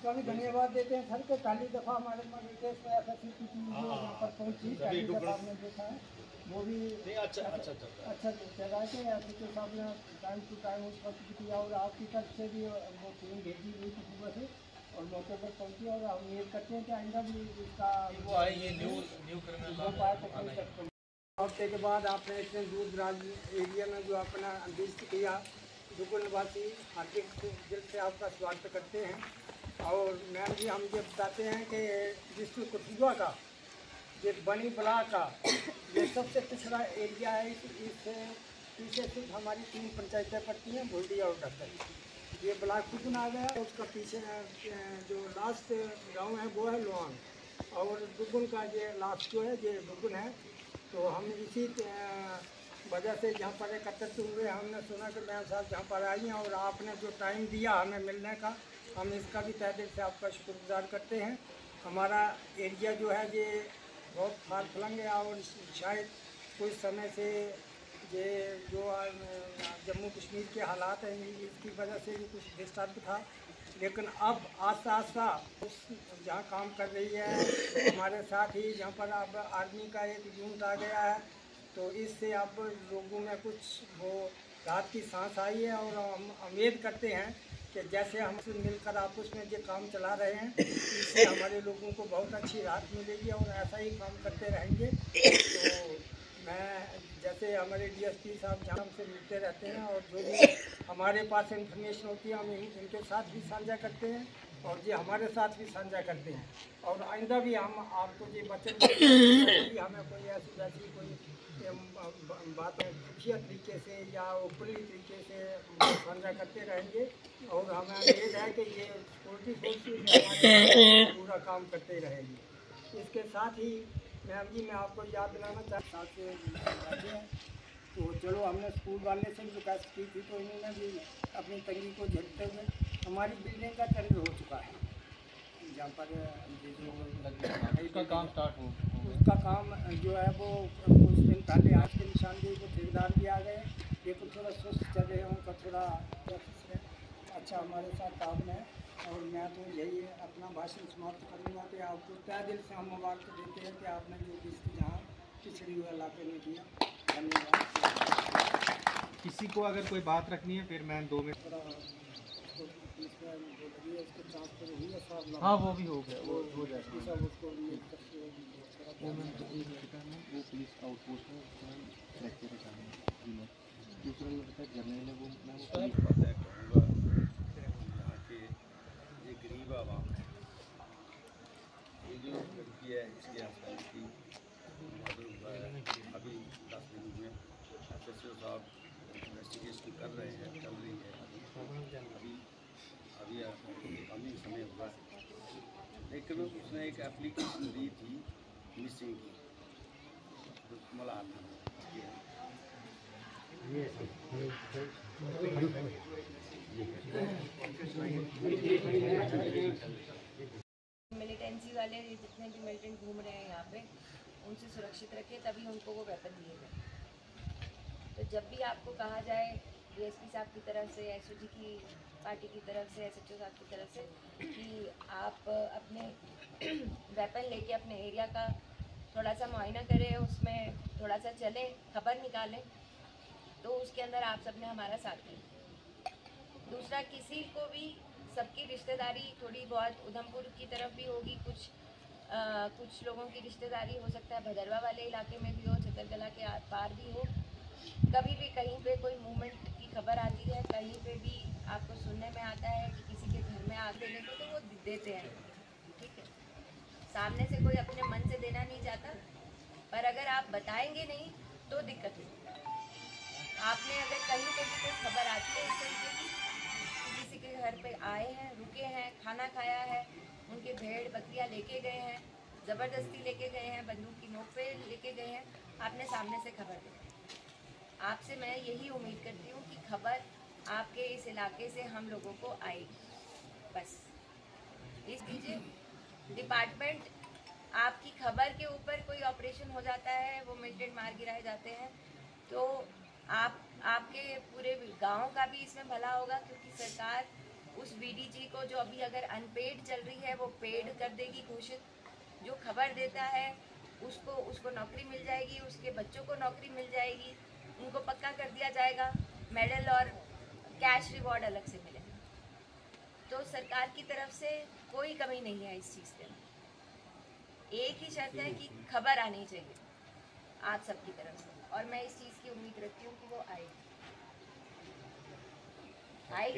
उसका भी धन्यवाद देते हैं सर के। पहली दफ़ा हमारे मध्यप्रदेश में एसएससी की टीम जो यहाँ पर पहुँची, पहली दफ़ा आपने देखा है, वो भी अच्छा जगह है कि एसएससी साहब ने टाइम टू टाइम उसका किया और आपकी तरफ से भी वो टीम भेजी गई थी सुबह से और मौके पर पहुँची। और हम उम्मीद करते हैं कि आइंदा भी इसका हफ्ते के बाद आपने इतने दूर दराज एरिया में जो अपना विजिट किया, दुगुन निवासी हार्दिक दिल से आपका स्वागत करते हैं। और मैम जी, हम ये बताते हैं कि डिस्ट्रिक्ट कठुआ का ये बनी ब्लॉक का ये सबसे पिछड़ा एरिया है। इस पीछे सिर्फ हमारी 3 पंचायतें पड़ती हैं, भुल्डी और डक्कर। ये ब्लॉक दुगुन आ गया, उसका पीछे जो लास्ट गाँव है वो है लोआंग, और दुगुन का ये लास्ट जो है ये दुगुन है। तो हम इसी वजह से यहाँ पर एकत्रित हुए। हमने सुना कि मैम साहब यहाँ पर आई हैं और आपने जो टाइम दिया हमें मिलने का, हम इसका भी तहे दिल से आपका शुक्रगुजार करते हैं। हमारा एरिया जो है ये बहुत फार फलंग है और शायद कुछ समय से ये जो जम्मू कश्मीर के हालात हैं इसकी वजह से भी कुछ डिस्टर्ब था, लेकिन अब आस्ता आस्ता उस जहाँ काम कर रही है हमारे साथ ही, जहाँ पर अब आर्मी का एक यूनिट आ गया है, तो इससे अब लोगों में कुछ वो राहत की सांस आई है। और हम उम्मीद करते हैं कि जैसे हम मिलकर आपस में ये काम चला रहे हैं, इससे हमारे लोगों को बहुत अच्छी राहत मिलेगी और ऐसा ही काम करते रहेंगे। तो मैं जैसे हमारे डीएसपी साहब जहाँ हमसे मिलते रहते हैं और जो भी हमारे पास इन्फॉर्मेशन होती है हम इनके साथ भी साझा करते हैं और ये हमारे साथ भी साझा करते हैं। और आइंदा भी हम आपको ये वचन कि हमें कोई ऐसी वैसी कोई बात खुफिया तरीके से या ऊपरी तरीके से साझा करते रहेंगे। और हमें उम्मीद है कि ये सिक्योरिटी फोर्स हमारे पूरा काम करते रहेगी। इसके साथ ही मैम जी, मैं आपको याद दिलाना चाहता हूँ, तो चलो हमने स्कूल वाले से भी रिक्वेस्ट की थी, तो इन्होंने भी अपनी तंगी को झेलते हुए हमारी बिल्डिंग का टेंडर हो चुका है, जहाँ पर उसका काम स्टार्ट हो, उसका काम जो है वो कुछ दिन पहले आज के निशानदेही को ठेकेदार भी आ गए, लेकिन थोड़ा सुस्त चल रहे हैं, उनका थोड़ा अच्छा हमारे साथ काम है। और मैं तो यही अपना भाषण समाप्त करूँगा कि आपको तहे दिल से हम मुबारक देते हैं कि आपने जो भी जहाँ पिछड़ी हुए इलाके में किया। धन्यवाद। किसी को अगर कोई बात रखनी है फिर मैं 2 मिनट। हाँ वो भी हो गया, वो हो जाएगा। वो पुलिस आउटपोस्ट है, दूसरा ये बता जर्नल है वो मैं वो कहूँगा यहाँ के ये गरीब आवाम है, ये जो लड़की है इसके हस्बैंड की मर्डर हुआ है। अभी 10 दिन में एसएसओ साहब इन्वेस्टिगेशन कर रहे हैं, चल रही है अभी काफ़ी समय हुआ है, लेकिन उसने एक एप्लीकेशन दी थी मिसिंग की, मला मिलिटेंसी वाले जितने भी मिलिटेंट घूम रहे हैं यहाँ पे, उनसे सुरक्षित रखें, तभी उनको वो वेपन दिए गए। तो जब भी आपको कहा जाए डीएसपी साहब की तरफ से, एसओजी की पार्टी की तरफ से, एसएचओ साहब की तरफ से कि आप अपने वेपन लेके अपने एरिया का थोड़ा सा मुआयना करें, उसमें थोड़ा सा चलें, खबर निकालें, तो उसके अंदर आप सबने हमारा साथ दिया। दूसरा, किसी को भी सबकी रिश्तेदारी थोड़ी बहुत उधमपुर की तरफ भी होगी, कुछ लोगों की रिश्तेदारी हो सकता है भदरवा वाले इलाके में भी हो, छतरकला के आर पार भी हो। कभी भी कहीं पे कोई मूवमेंट की खबर आती है, कहीं पे भी आपको सुनने में आता है कि किसी के घर में आग देने को, तो वो देते हैं, ठीक है। सामने से कोई अपने मन से देना नहीं चाहता, पर अगर आप बताएंगे नहीं तो दिक्कत होगी। आपने अगर कहीं पे भी कोई खबर आती है इस तरीके की, किसी के घर पे आए हैं, रुके हैं, खाना खाया है, उनके भेड़ बकरियां लेके गए हैं, ज़बरदस्ती लेके गए हैं, बंदूक की नोक पे लेके गए हैं, आपने सामने से खबर दी। आपसे मैं यही उम्मीद करती हूँ कि खबर आपके इस इलाके से हम लोगों को आएगी, बस इस कीजिए। डिपार्टमेंट आपकी खबर के ऊपर कोई ऑपरेशन हो जाता है, वो मिलिटेंट मार गिराए जाते हैं, तो आपके पूरे गांव का भी इसमें भला होगा, क्योंकि सरकार उस VDG को जो अभी अगर अनपेड चल रही है वो पेड कर देगी घोषित। जो खबर देता है उसको नौकरी मिल जाएगी, उसके बच्चों को नौकरी मिल जाएगी, उनको पक्का कर दिया जाएगा, मेडल और कैश रिवॉर्ड अलग से मिलेगा। तो सरकार की तरफ से कोई कमी नहीं है इस चीज़ के अंदर। एक ही शर्त है कि खबर आनी चाहिए आप सबकी तरफ से, और मैं इस चीज़ की उम्मीद रखती हूँ कि वो आएगी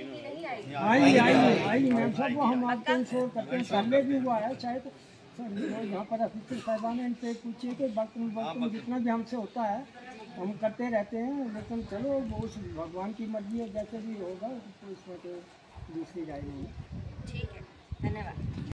कि नहीं आएगी। आई मैम साहब, वो हम आपको इंश्योर करते हैं। पहले भी हुआ है, शायद सर यहाँ पर ऑफिसर साहबान है, इनसे पूछिए कि बर्तन जितना भी हमसे होता है हम करते रहते हैं, लेकिन चलो वो उस भगवान की मर्जी है, जैसे भी होगा तो इसमें तो दूसरी राय नहीं है। ठीक है, धन्यवाद।